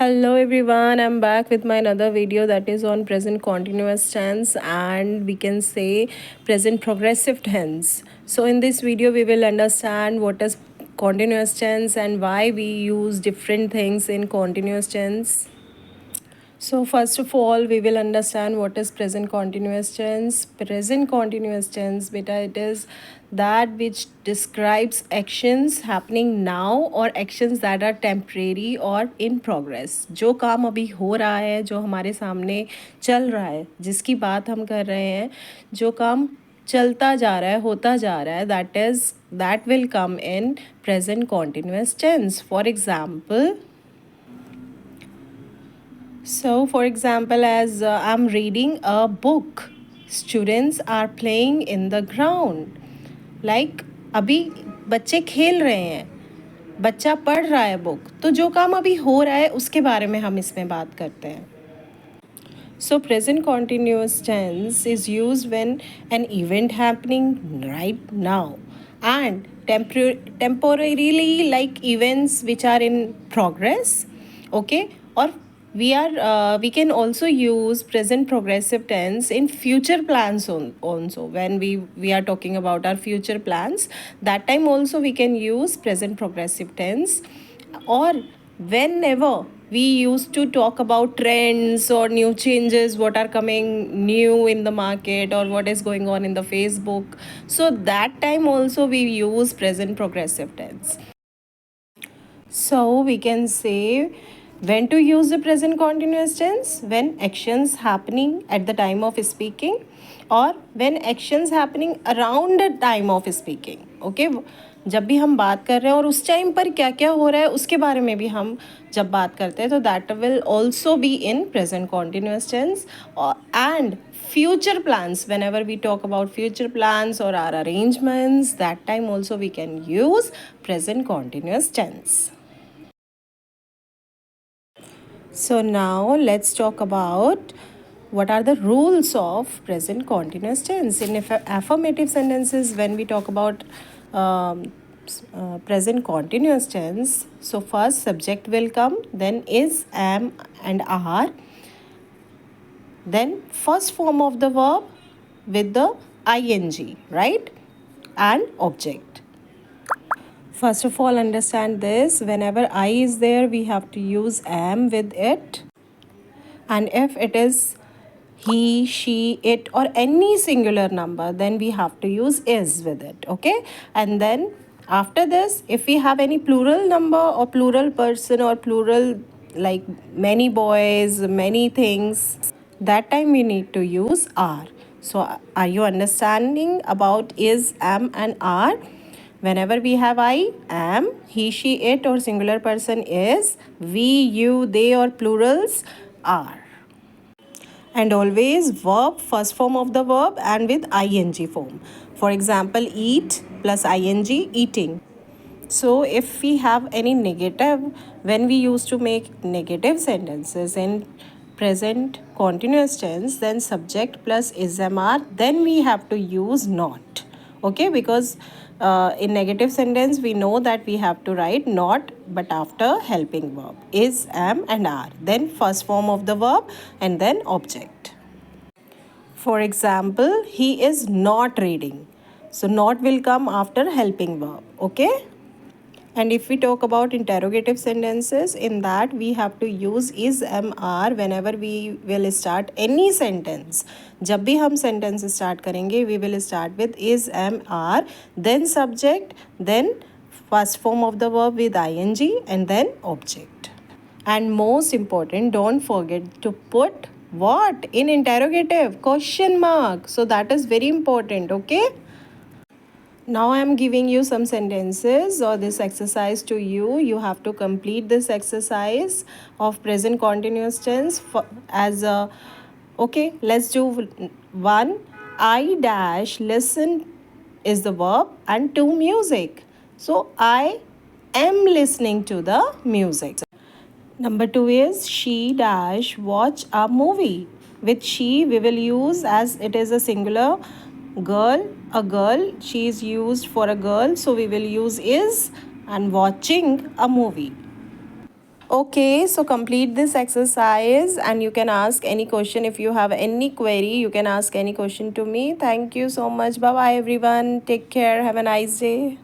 Hello everyone, I'm back with my another video that is on present continuous tense and we can say present progressive tense. So in this video we will understand what is continuous tense and why we use different things in continuous tense. So first of all, we will understand what is present continuous tense. Present continuous tense, beta, it is that which describes actions happening now or actions that are temporary or in progress. जो काम अभी हो रहा है, जो हमारे सामने चल रहा है, जिसकी बात हम कर रहे हैं, जो काम चलता जा रहा है, होता जा रहा है, that will come in present continuous tense. For example, so, for example, as I'm reading a book, students are playing in the ground. Like, अभी बच्चे खेल रहे हैं, बच्चा पढ़ रहा है बुक, तो जो काम अभी हो रहा है उसके बारे में हम इसमें बात करते हैं. So, present continuous tense is used when an event happening right now and temporarily like events which are in progress, okay, or we can also use present progressive tense in future plans also when we are talking about our future plans. That time also we can use present progressive tense, or whenever we used to talk about trends or new changes, what are coming new in the market or what is going on in the Facebook, so that time also we use present progressive tense. So we can say when to use the present continuous tense: when actions happening at the time of speaking, or when actions happening around the time of speaking. Okay, जब भी हम बात कर रहे हैं और उस time पर क्या क्या हो रहा है उसके बारे में भी हम जब बात करते हैं तो that will also be in present continuous tense. And future plans, whenever we talk about future plans or our arrangements, that time also we can use present continuous tense. So now let's talk about what are the rules of present continuous tense. In affirmative sentences, when we talk about present continuous tense, so first subject will come, then is, am and are, then first form of the verb with the ing, right, and object. First of all, understand this: whenever I is there, we have to use am with it. And if it is he, she, it, or any singular number, then we have to use is with it. Okay. And then after this, if we have any plural number or plural person or plural like many boys, many things, that time we need to use are. So are you understanding about is, am and are? Whenever we have I, am, he, she, it, or singular person is, we, you, they, or plurals are. And always verb, first form of the verb, and with ing form. For example, eat plus ing, eating. So if we have any negative, when we used to make negative sentences in present continuous tense, then subject plus is, am, are, then we have to use not. Okay, because in negative sentence we know that we have to write not but after helping verb is, am and are, then first form of the verb and then object. For example, he is not reading, so not will come after helping verb. Okay. And if we talk about interrogative sentences, in that we have to use is, am, are whenever we will start any sentence. जब भी हम sentence start करेंगे, we will start with is, am, are, then subject, then first form of the verb with ing, and then object. And most important, don't forget to put what in interrogative? Question mark. So that is very important. Okay. Now I am giving you some sentences or this exercise to you. You have to complete this exercise of present continuous tense as a, okay, let's do one. I dash listen is the verb and to music. So I am listening to the music. Number two is she dash watch a movie. With she we will use as it is a singular girl, a girl, she is used for a girl, so we will use is, and watching a movie. Okay, so complete this exercise and you can ask any question. If you have any query, you can ask any question to me. Thank you so much. Bye bye, everyone. Take care. Have a nice day.